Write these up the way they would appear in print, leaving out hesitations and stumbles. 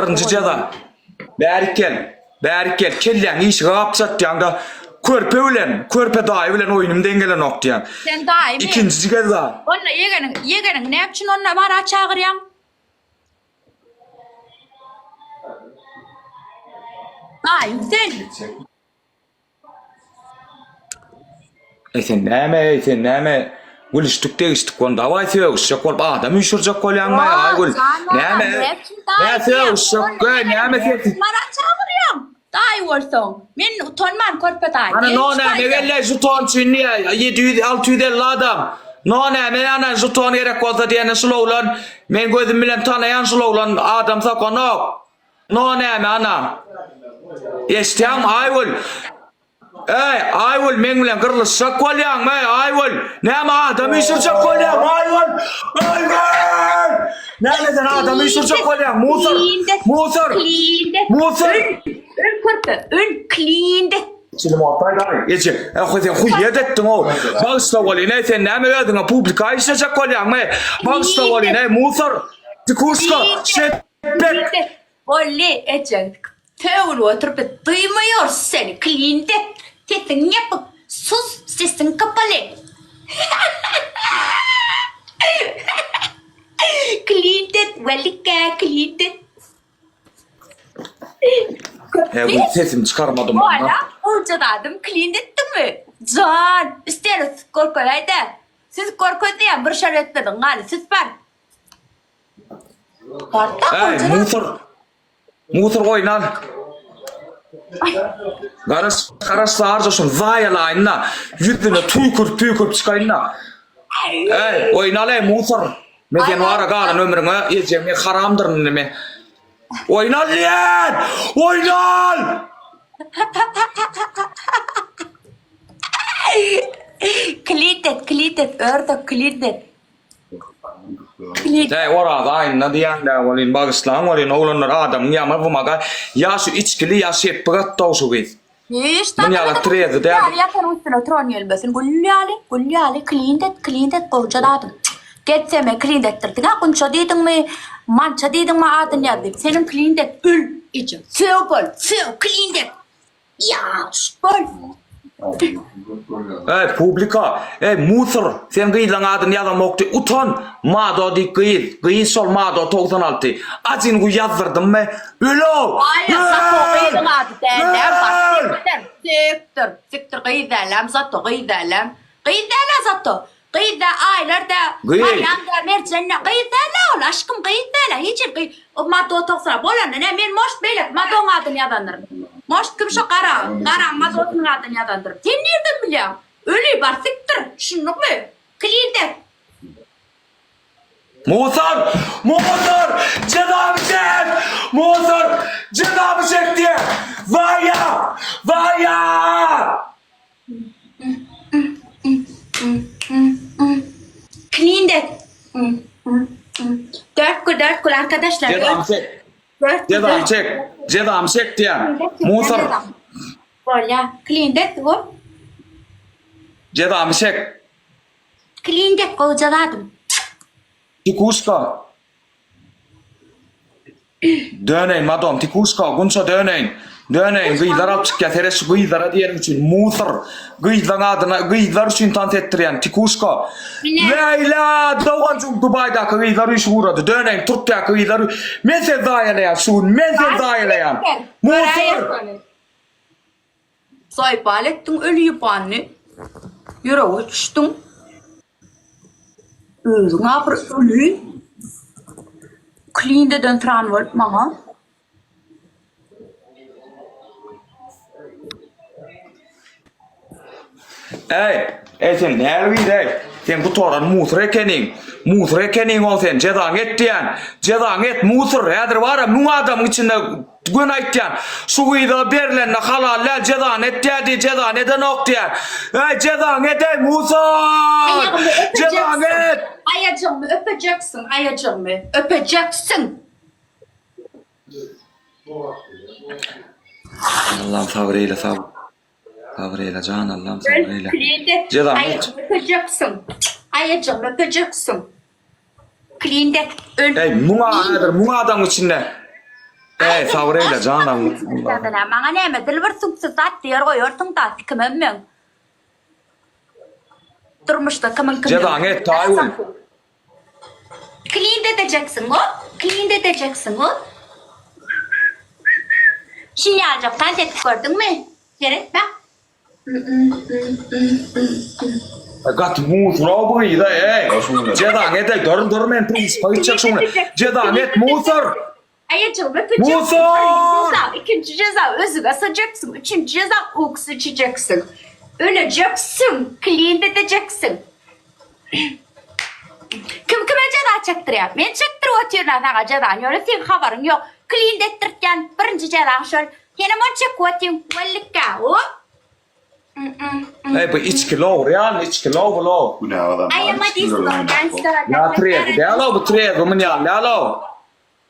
Birinci ceza. Bärik gel. Kelleň işi gapsat diýende Korpe daýy bilen oýnumdan gelen ok diýen. Sen daýy. İkinci ceza. Onna yegenin näme üçin onna bana çağırýan? Daýy sen. Sen näme? Gülüştük degiştik onda hava söýüşjek bolup adam üşürjek bolýanmy? Ay gül. Näme? Näme söýüşjek? Näme ketdi? Bana çağırýan. Daýy bolsaň. Men utanman Korpe daýy. Ana no näme gelle juton çynny 700-650 adam. No näme ana juton gerek bolsa diýene şulowlan men gözüm bilen tanayan şulowlan adam sakanok. No näme ana? Eşdiňam aýgül. Aýgül men bilen gyrlyşjak bolýanmy? Aýgül. Näme adam üşürjek bolýan? Aýgül. Näme sen adam üşürjek bolýan? Musor. Ön Korpe, ön Klind. Çilim ataylar. Ece, sen huyet ettin o. Bağışla bolýan, sen näme ödüňe publika işlejek bolýanmy? Bağışla bolýan, musor. Tikuska, şetbek. Olli, Ece. Töwül oturup duýmaýar seni Klind. Sesini yapıp sus, sesin kapalı. Klind, velike Klind. Bu sesim çıkarmadım. Hala ucadadım Klind ettin mi? Can, isteriz Korpe'ydi. Siz Korpe diyen bir şey etmedin gani, siz var. Musor oýnan. Garaş sarjaşyn vaýalaýna, ýüzüne tüýkürp çykaýna. Oýnaly musor. Men wara galan ömrüňe ejeme haramdyr neme. Oynal diyen! Oynal! Klind et, ördek Klind et. Orada aynı diýende bolin bagyslan bolin oglanlar adam ýama bumaga ýaşy içkili ýaşy etpgat dowşu biz. Men ýala trezi de. Ýatan üstüne oturan ýelbesin. Gulýaly Klind et gowjadadım. Getseme Klind ettirdik. Ha kunça diýdiňmi? Mança diýdiňmi adyn ýazyp. Senin Klind et ül içim. Sew Klind et. Ýaş bol. Publika, musor, sen gıylan adın yazamoktu, utan, mado di gıyıl sol mado 96, acın gu yazdırdım mı, ülo! Sato gıylan adı derler, siktir gıydalam, sato gıydalam, sato, gıyda aylarda, ayanda mercenle, gıydala ol, aşkım gıydala, hiç mado 90, bolan, men moş beylet, madon adın yazanırım. Moşt kimşe qara mazotun adını yadandır. Sen nereden bilýän? Öli bar siktir. Şunlukmy? Klind et. Musor! Cezamı çek diye! Vaya! Klind et. Dört kul arkadaşlar. Cezamı çek diye! Musor! Bolya, Klind et bu. Cezamı çek! Klind et gowjadadım. Tikuska! Döneyin madam, tikuska, gunça döneyin. Gıylar alıp çık teres gıylara diýerim üçin musor. Gıylar üçin tant ettirýän tikuska. Leyla dowgancuk Dubayda gıylar üçin uradı. Döneyin Türkçe gıylar. Men sen daýalaýan. Musor. Soýpal etdiň ölüýi panny. Ýöre uçdun. Özüňe bir ölü. Klindeden tran bolup maňa. Sen näme sen bu toran musor ekening ol sen cezaň et musor häzir bara muň adam içinde gün aýtýan şu gyýda berilen halal cezaň et diýdi cezaň eden ok diýär cezaň et musor cezaň et Ayacağımı öpeceksin. Allah'ım sabır eyle sabır. Sabır eyle can Allah'ım sabır eyle. Cezaň et. Ayacağımı öpeceksin. Klind et. Muňa adam içinde. Savreyle canım. Bana neme dilber sumsuz zat diyor koyorsun da kimim ben. Durmuşta kimin Cedan et Tayvul. Klind edeceksin o. Klind edeceksin o. Şimdi alacaktan tetik gördün mü? Gerek bak. Gat musur o bıyı da Cedan et görün prins payıtacak şunu. Cedan et musur. Ayacım öpeceksin. Musur. İkinci ceza özü asacaksın. Üçüncü ceza uykusu içeceksin. Öleceksin. Klind edeceksin. Kim kime ceza çektiriyor? Men çektiriyor otuyorlar sana ceza. Öyle senin haberin yok. Klind ettirken birinci ceza şöyle. Yine mon çekiyorsun. Vallikka o. Bu içki lo, real içki lo lo. Bu ne adam? Ayama disko. Ya trek, de alo bu trek, bu ya, de alo.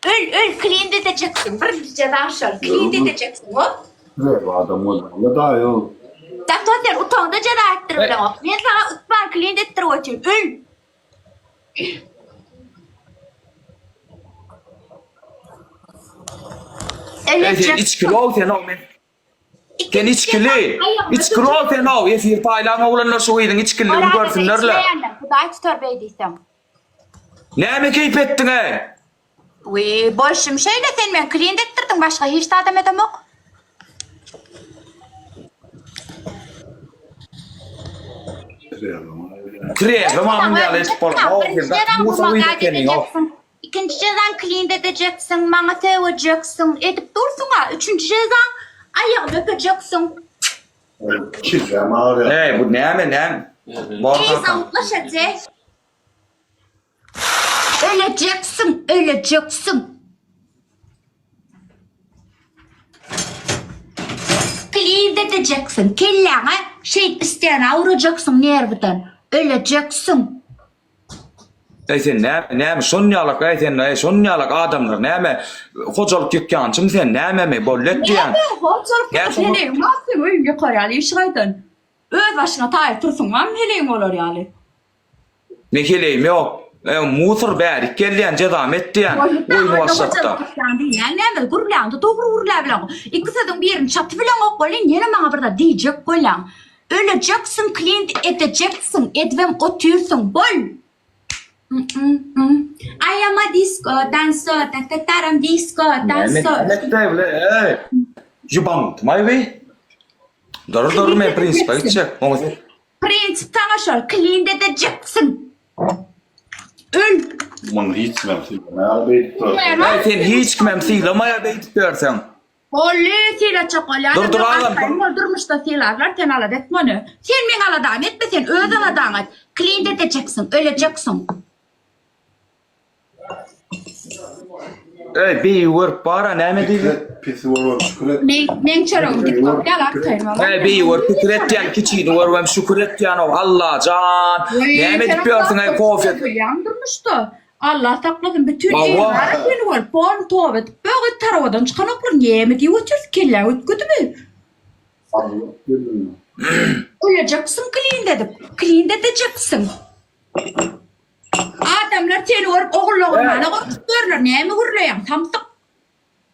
Öl, klind edeceksin. Birinci ceza şöyle. Klind edeceksin o. Ne bu adam oldu? Ne daha yok? Zaten utandı ceza ettirir o. Men sana utman klind ettiriyor. Öl. Sen içki lo sen o men. Sen içkili. İçkili lo sen o. Yefir paylan oğlanlar soğuydun içkililerini görsünler la. Kuday tutar beydiysem. Ne mi keyif ettin he? Uy, boşum şeyle sen men klind ettirdin. Başka hiç de adam edem yok. Trek, ama mı ya leçip oğlum. Bu soğuydun senin o. İkinci cezan klind edeceksin. Bana seveceksin. Edip dursun ha. Üçüncü cezan ayağını öpeceksin. Çizem ağrıyor. Bu ne mi? İnsan ulaşacak. Öleceksin. Klind edeceksin. Kellene şey isteyene vuracaksın nerviden. Öleceksin. Sen ne mi? Sonyalak sen sonyalak adamlar ne mi? Hocalık dükkançım sen ne mi? Bollet diyen. Hocalık heleyim. Nasıl oyun yukarı yani işgaydın. Öz başına tayır tursun. Am heleyim olur yani. Ne heleyim yok. Musur bärik gelýän cedam etdiýän oyunu başlatdy. Yani ne gurulýandy, dogry gurulýar bilen. İkisiň birini çaty bilen okbolyn, ýene maňa birde diýjek bolýan. Öleceksin, klind edeceksin, edvem otursun, bol. Ayama disco, danso, tataram disco, danso. Ne bile, Jubant, maybe? Dur men prins paytacak. Prins sana şol, klind edeceksin. Öl. Bunu hiç memsil. Ne Sen hiç kimem silamaya beytiyorsan. Oley çakolya. Dur ağlam. Durmuş da silarlar sen ala detmanı. Sen men ala davet etme sen öz ala davet. Klind edeceksin, öleceksin. Bir work para ne diýdi? Pisi var şükür. Men çarım git gel akayma. Bir work pitretýän kiçiň worwam şükür etýän Allah can. Ne diýýärsiň kofet. Yandırmış da. Allah saklasın bütün evler var. Bon tovet. Böyle taravadan çıkan oklar yeme diye otur kella ötküdü mü? Öleceksin klind edip. Klind edeceksin. Adamlar seni vurup oğullarına görürler. Ne mi vuruyorsun? Tamtık.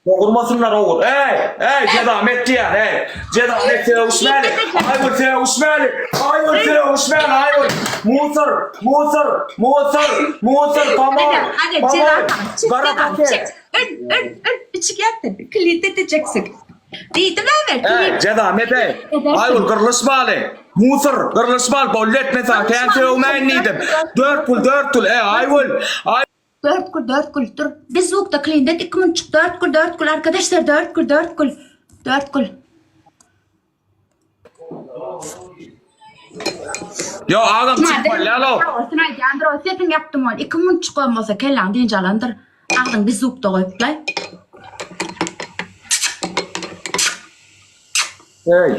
Dokunmasınlar oğul. Cedam etdiýän, Cedam etdiýän Usmani. Aýbur te Usmani. Aýbur te Usmani, aýbur. Musur, tamam. Hadi Cedam çık. Öl. İçik yattı. Klind edeceksin. Deydim evet. Cedam et, aýbur gırlysmaly. Musur, gırlysmaly. Bollet mesela kente öwmen nidim. 4 pul, aýbur. 4 kul dur. Biz vukta klind etdik 4 kul arkadaşlar 4 kul. Yo ağam çıkma lalo. Sana yandır o setin yaptım ol. 2 çıkmasa kellan deyince alandır. Ağdın biz vukta koyuplay.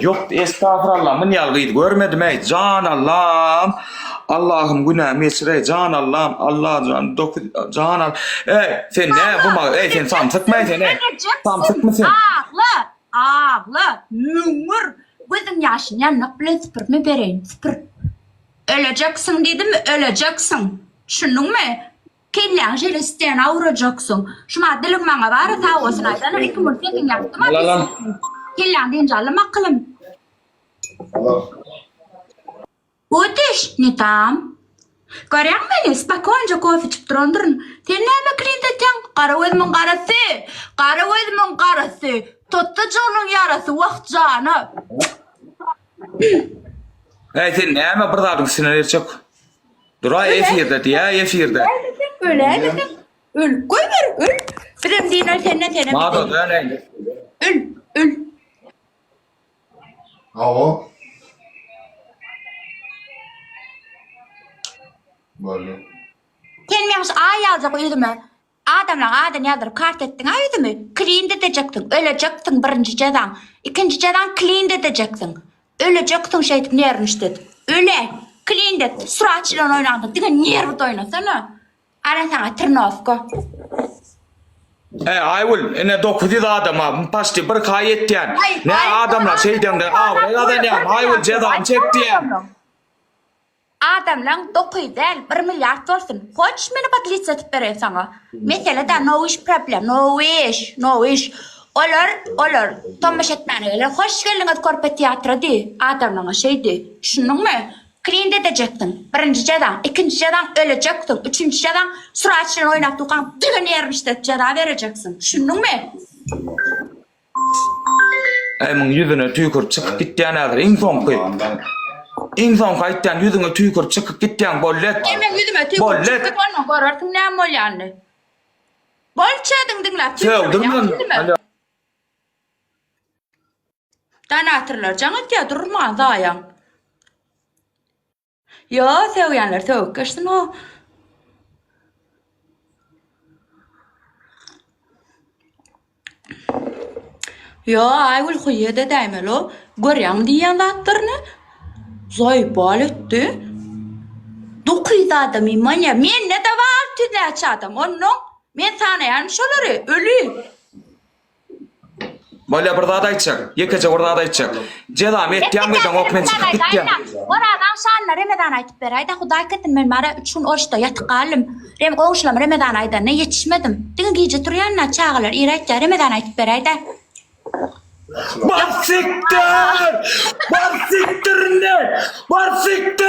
Yok estağfurullah mın yalgıydı görmedim can Allah'ım. Allah'ım günahımı geçire can Allah'ım. Allah can Allah. Sen ne bu ma? Sen samsık mı sen? Samsık mı sen? Ağla. Numur. Gözün yaşın yanına bile sıfır mı vereyim? Sıfır. Öleceksin dedim mi? Öleceksin. Şunun mu? Kellan şöyle isteyen avuracaksın. Şuna dilim bana var ta olsun aydan 2 murt tekin yaptım. Lan. Kellan deyince alım akılım. Öteş ne tam? Görüyor musun? Spakonca kofi içip durandırın. Sen ne mi Klind eten? Kara özümün karası. Kara özümün karası. Tuttu canın yarası. Vakt canı. Sen näme bir dadın sinirleri çok. Dura efirde diye efirde. Öyle. Öl. Koy ver. Öl. Film diner tenne. Mada da ne? Öl. Hava. Böyle. Kelmemiş ay yazacak uyudu mu? Adamla adan yazdırıp kart ettin uyudu mu? Klind edecektin. Ölecektin birinci cadan. İkinci cadan klind edecektin. Ölecektin şeytip nermiş dedi. Öle. Klind et. Suratçıyla oynandın. Diga nervit oynasana. Ara sana tırnavka. Ayvul, ene dokudi da adama pasti bir kayet diyen. Ay, Ne ay, adamlar şeyden de ya da ne ayvul cezam çekti ya. Adamla dokuy değil 1 milyar olsun. Hoş beni patlit etip vereyim sana. Mesela da no ish problem, no ish. Olur. Tomaş etmeni öyle. Hoş geldin at Korpe tiyatro di. Adamla şeydi. Şunun mu? Klind edecektin. Birinci cadan, ikinci cadan ölecektin. Üçüncü cadan suratçıyla oynap tukan düğün yermiş de ceza vereceksin. Şunun mu? Mun yüzüne tükür çıkıp gittiğin adır. İnsan koy. İnsan kayıttan yüzüne tükür çıkıp gittiğin bollet. Hemen yüzüme tüy çıkıp onu görürsün ne mol yani. Bol çadın dinlap Sevdim lan. Tane hatırlar canı diye durma dayan. Yo sevyanlar sevkışsın o. Yo ayvul kuyuya da daimel o. Görüyen diyen dattırını. Zay bal etti. Dokuydu adam iman ya. Men ne de var tüdleçi adam onun. Men tanıyanmış olur ölü. Böyle burada da içecek. Yekece orada da içecek. Cezam ettiğim giden okmen çıkıp gitti. Oradan şanla Remeden aytıp berayda Huday ketin ben mara 3 gün oruçta yatıp kalım. Rem qoğuşlam Remeden ayda ne yetişmedim. Dün gece duruyanla çağılar İraytça Remeden aytıp berayda. Barsiktir ne? Barsiktir!